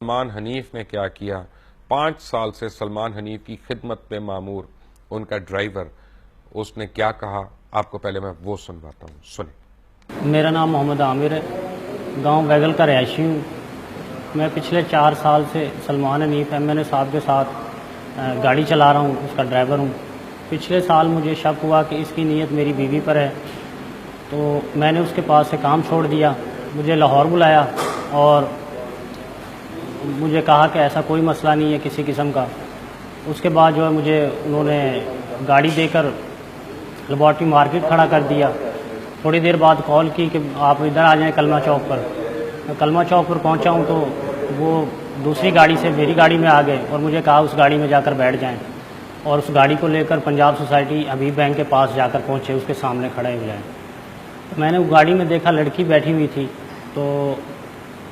سلمان حنیف نے کیا کیا؟ 5 سال سے سلمان حنیف کی خدمت میں معمور ان کا ڈرائیور، اس نے کیا کہا، آپ کو پہلے میں وہ سنواتا ہوں، سنیں۔ میرا نام محمد عامر ہے، گاؤں بیگل کا رہائشی ہوں۔ میں پچھلے 4 سال سے سلمان حنیف MNA صاحب کے ساتھ گاڑی چلا رہا ہوں، اس کا ڈرائیور ہوں۔ پچھلے سال مجھے شک ہوا کہ اس کی نیت میری بیوی پر ہے، تو میں نے اس کے پاس سے کام چھوڑ دیا۔ مجھے لاہور بلایا اور مجھے کہا کہ ایسا کوئی مسئلہ نہیں ہے کسی قسم کا۔ اس کے بعد جو ہے مجھے انہوں نے گاڑی دے کر لیبارٹری مارکیٹ کھڑا کر دیا۔ تھوڑی دیر بعد کال کی کہ آپ ادھر آ جائیں کلمہ چوک پر۔ میں کلمہ چوک پر پہنچا ہوں تو وہ دوسری گاڑی سے میری گاڑی میں آ گئے اور مجھے کہا اس گاڑی میں جا کر بیٹھ جائیں، اور اس گاڑی کو لے کر پنجاب سوسائٹی حبیب بینک کے پاس جا کر پہنچے، اس کے سامنے کھڑے ہو جائیں۔ میں نے وہ گاڑی میں دیکھا لڑکی بیٹھی ہوئی تھی، تو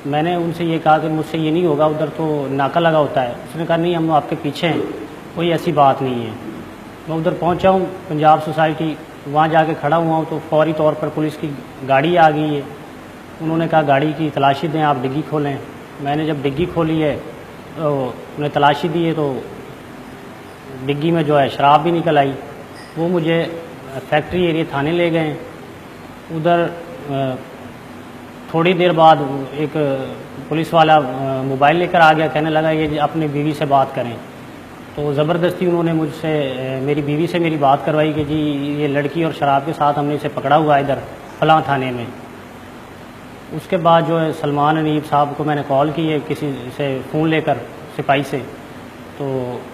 میں نے ان سے یہ کہا کہ مجھ سے یہ نہیں ہوگا، ادھر تو ناکہ لگا ہوتا ہے۔ اس نے کہا نہیں، ہم آپ کے پیچھے ہیں، کوئی ایسی بات نہیں ہے۔ میں ادھر پہنچا ہوں پنجاب سوسائٹی، وہاں جا کے کھڑا ہوا ہوں تو فوری طور پر پولیس کی گاڑی آ گئی ہے۔ انہوں نے کہا گاڑی کی تلاشی دیں، آپ ڈگی کھولیں۔ میں نے جب ڈگی کھولی ہے تو انہیں تلاشی دی ہے تو ڈگی میں جو ہے شراب بھی نکل آئی۔ وہ مجھے فیکٹری ایریا تھانے لے گئے۔ ادھر تھوڑی دیر بعد ایک پولیس والا موبائل لے کر آ گیا، کہنے لگا یہ اپنی بیوی سے بات کریں۔ تو زبردستی انہوں نے مجھ سے میری بیوی سے میری بات کروائی کہ جی یہ لڑکی اور شراب کے ساتھ ہم نے اسے پکڑا ہوا ہے ادھر فلاں تھانے میں۔ اس کے بعد جو ہے سلمان حنیف صاحب کو میں نے کال کی ہے کسی سے فون لے کر، سپاہی سے، تو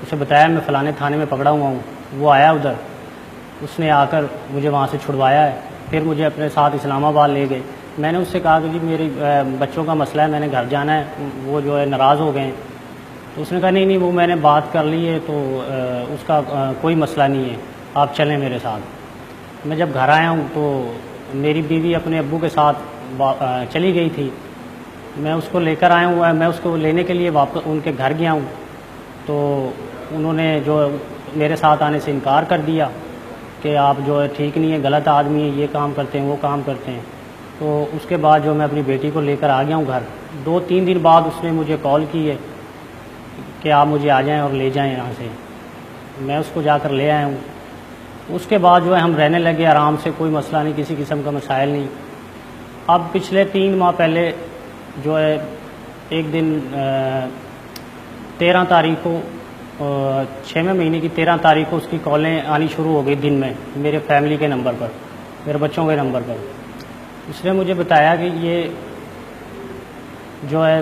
اسے بتایا میں فلانے تھانے میں پکڑا ہوا ہوں۔ وہ آیا ادھر، اس نے آ کر مجھے وہاں سے چھڑوایا ہے، پھر مجھے اپنے ساتھ اسلام آباد لے گئے۔ میں نے اس سے کہا کہ جی میری بچوں کا مسئلہ ہے، میں نے گھر جانا ہے، وہ جو ہے ناراض ہو گئے ہیں۔ تو اس نے کہا نہیں وہ میں نے بات کر لی ہے، تو اس کا کوئی مسئلہ نہیں ہے، آپ چلیں میرے ساتھ۔ میں جب گھر آیا ہوں تو میری بیوی اپنے ابو کے ساتھ چلی گئی تھی، میں اس کو لے کر آیا ہوں۔ میں اس کو لینے کے لیے واپس ان کے گھر گیا ہوں تو انہوں نے جو میرے ساتھ آنے سے انکار کر دیا کہ آپ جو ہے ٹھیک نہیں ہے، غلط آدمی ہے، یہ کام کرتے ہیں وہ کام کرتے ہیں۔ تو اس کے بعد جو میں اپنی بیٹی کو لے کر آ گیا ہوں گھر۔ 2-3 دن بعد اس نے مجھے کال کی ہے کہ آپ مجھے آ جائیں اور لے جائیں یہاں سے۔ میں اس کو جا کر لے آیا ہوں۔ اس کے بعد جو ہے ہم رہنے لگے آرام سے، کوئی مسئلہ نہیں، کسی قسم کا مسائل نہیں۔ اب پچھلے 3 ماہ پہلے جو ہے ایک دن 13 تاریخ کو 6ویں مہینے کی 13 تاریخ کو اس کی کالیں آنی شروع ہو گئی دن میں، میرے فیملی کے نمبر پر، میرے بچوں کے نمبر پر۔ اس نے مجھے بتایا کہ یہ جو ہے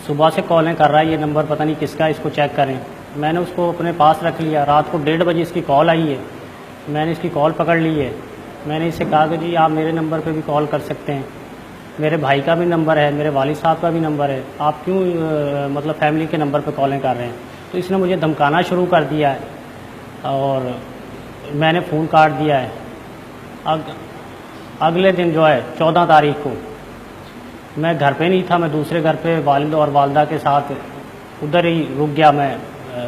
صبح سے کالیں کر رہا ہے، یہ نمبر پتہ نہیں کس کا، اس کو چیک کریں۔ میں نے اس کو اپنے پاس رکھ لیا۔ رات کو 1:30 بجے اس کی کال آئی ہے، میں نے اس کی کال پکڑ لی ہے۔ میں نے اس سے کہا کہ جی آپ میرے نمبر پہ بھی کال کر سکتے ہیں، میرے بھائی کا بھی نمبر ہے، میرے والد صاحب کا بھی نمبر ہے، آپ کیوں مطلب فیملی کے نمبر پہ کالیں کر رہے ہیں؟ تو اس نے مجھے دھمکانا شروع کر دیا ہے اور میں نے فون کاٹ دیا ہے۔ اگلے دن جو ہے 14 تاریخ کو میں گھر پہ نہیں تھا، میں دوسرے گھر پہ والد اور والدہ کے ساتھ ادھر ہی رک گیا میں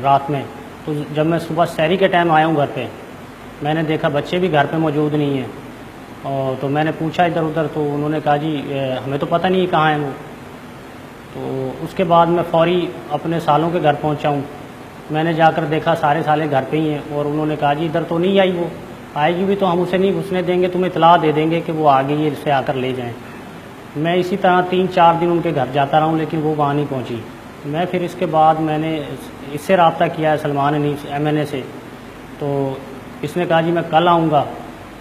رات میں۔ تو جب میں صبح سحری کے ٹائم آیا ہوں گھر پہ، میں نے دیکھا بچے بھی گھر پہ موجود نہیں ہیں، اور تو میں نے پوچھا ادھر ادھر، تو انہوں نے کہا جی ہمیں تو پتہ نہیں کہاں ہیں وہ۔ تو اس کے بعد میں فوری اپنے سالوں کے گھر پہنچا ہوں۔ میں نے جا کر دیکھا سارے سالے گھر پہ ہی ہیں، اور انہوں نے کہا جی ادھر تو نہیں آئی، وہ آئے گی بھی تو ہم اسے نہیں گھسنے دیں گے، تمہیں اطلاع دے دیں گے کہ وہ آ گئی ہے، اسے آ کر لے جائیں۔ میں اسی طرح 3-4 دن ان کے گھر جاتا رہا ہوں، لیکن وہ وہاں نہیں پہنچی۔ میں پھر اس کے بعد میں نے اس سے رابطہ کیا ہے سلمان حنیف MNA سے، تو اس نے کہا جی میں کل آؤں گا،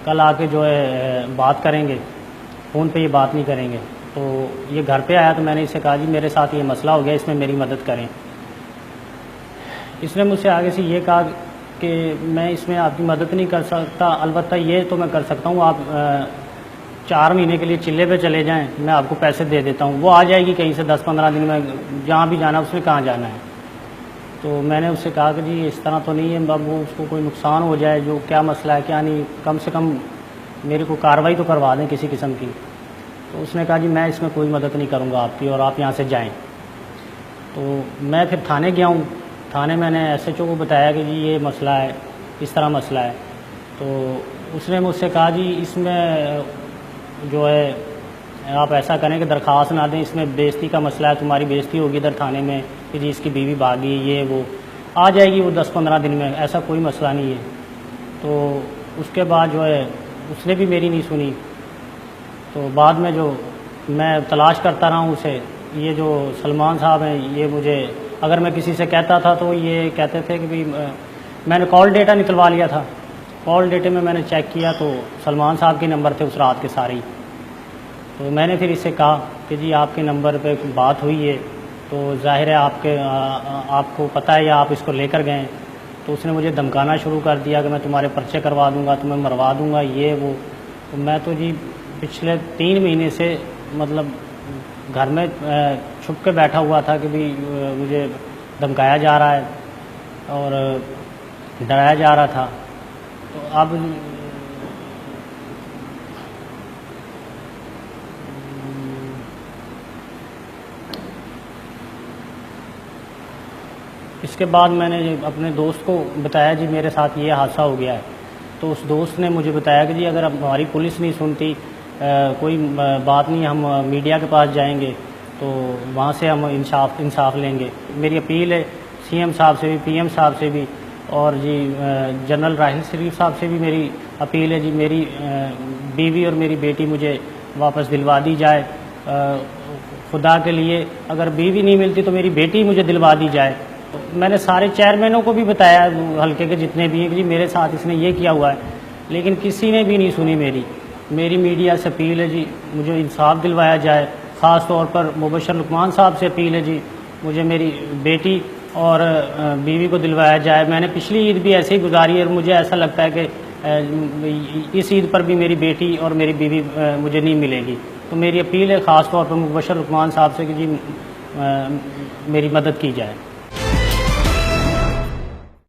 کل آ کے جو ہے بات کریں گے، فون پہ یہ بات نہیں کریں گے۔ تو یہ گھر پہ آیا تو میں نے اس سے کہا جی میرے ساتھ یہ مسئلہ ہو گیا، اس میں میری مدد کریں۔ اس نے مجھ سے آگے سے یہ کہا کہ میں اس میں آپ کی مدد نہیں کر سکتا، البتہ یہ تو میں کر سکتا ہوں، آپ 4 مہینے کے لیے چلے پہ چلے جائیں، میں آپ کو پیسے دے دیتا ہوں، وہ آ جائے گی کہیں سے 10-15 دن میں، جہاں بھی جانا اس نے کہاں جانا ہے۔ تو میں نے اس سے کہا کہ جی اس طرح تو نہیں ہے، اب وہ اس کو کوئی نقصان ہو جائے، جو کیا مسئلہ ہے کیا نہیں، کم سے کم میرے کو کارروائی تو کروا دیں کسی قسم کی۔ تو اس نے کہا جی میں اس میں کوئی مدد نہیں کروں گا آپ کی، اور آپ یہاں سے جائیں۔ تو میں پھر تھانے گیا ہوں۔ تھانے میں نے SHO کو بتایا کہ جی یہ مسئلہ ہے، اس طرح مسئلہ ہے۔ تو اس نے مجھ سے کہا جی اس میں جو ہے آپ ایسا کریں کہ درخواست نہ دیں، اس میں بےعزتی کا مسئلہ ہے، تمہاری بےعزتی ہوگی ادھر تھانے میں کہ جی اس کی بیوی بھاگی، یہ وہ آ جائے گی وہ 10-15 دن میں، ایسا کوئی مسئلہ نہیں ہے۔ تو اس کے بعد جو ہے اس نے بھی میری نہیں سنی، تو بعد میں جو میں تلاش کرتا رہا ہوں اسے، یہ جو سلمان صاحب ہیں یہ مجھے اگر میں کسی سے کہتا تھا تو یہ کہتے تھے کہ بھی میں نے کال ڈیٹا نکلوا لیا تھا، کال ڈیٹے میں نے چیک کیا تو سلمان صاحب کے نمبر تھے اس رات کے سارے ہی۔ تو میں نے پھر اس سے کہا کہ جی آپ کے نمبر پہ بات ہوئی ہے تو ظاہر ہے آپ کو پتہ ہے یا آپ اس کو لے کر گئے ہیں۔ تو اس نے مجھے دھمکانا شروع کر دیا کہ میں تمہارے پرچے کروا دوں گا، تمہیں مروا دوں گا، یہ وہ۔ تو میں تو جی پچھلے 3 مہینے سے مطلب گھر میں چھپ کے بیٹھا ہوا تھا کہ بھی مجھے دھمکایا جا رہا ہے اور ڈرایا جا رہا تھا۔ تو اب اس کے بعد میں نے اپنے دوست کو بتایا جی میرے ساتھ یہ حادثہ ہو گیا ہے، تو اس دوست نے مجھے بتایا کہ جی اگر ہماری پولیس نہیں سنتی کوئی بات نہیں، ہم میڈیا کے پاس جائیں گے تو وہاں سے ہم انصاف لیں گے۔ میری اپیل ہے سی ایم صاحب سے بھی، پی ایم صاحب سے بھی، اور جی جنرل راحیل شریف صاحب سے بھی میری اپیل ہے جی میری بیوی اور میری بیٹی مجھے واپس دلوا دی جائے۔ خدا کے لیے اگر بیوی نہیں ملتی تو میری بیٹی مجھے دلوا دی جائے۔ میں نے سارے چیئرمینوں کو بھی بتایا حلقے کے جتنے بھی ہیں کہ جی میرے ساتھ اس نے یہ کیا ہوا ہے، لیکن کسی نے بھی نہیں سنی میری میڈیا سے اپیل ہے جی مجھے انصاف دلوایا جائے۔ خاص طور پر مبشر لقمان صاحب سے اپیل ہے جی مجھے میری بیٹی اور بیوی کو دلوایا جائے۔ میں نے پچھلی عید بھی ایسے ہی گزاری ہے اور مجھے ایسا لگتا ہے کہ اس عید پر بھی میری بیٹی اور میری بیوی مجھے نہیں ملے گی۔ تو میری اپیل ہے خاص طور پر مبشر لقمان صاحب سے کہ جی میری مدد کی جائے۔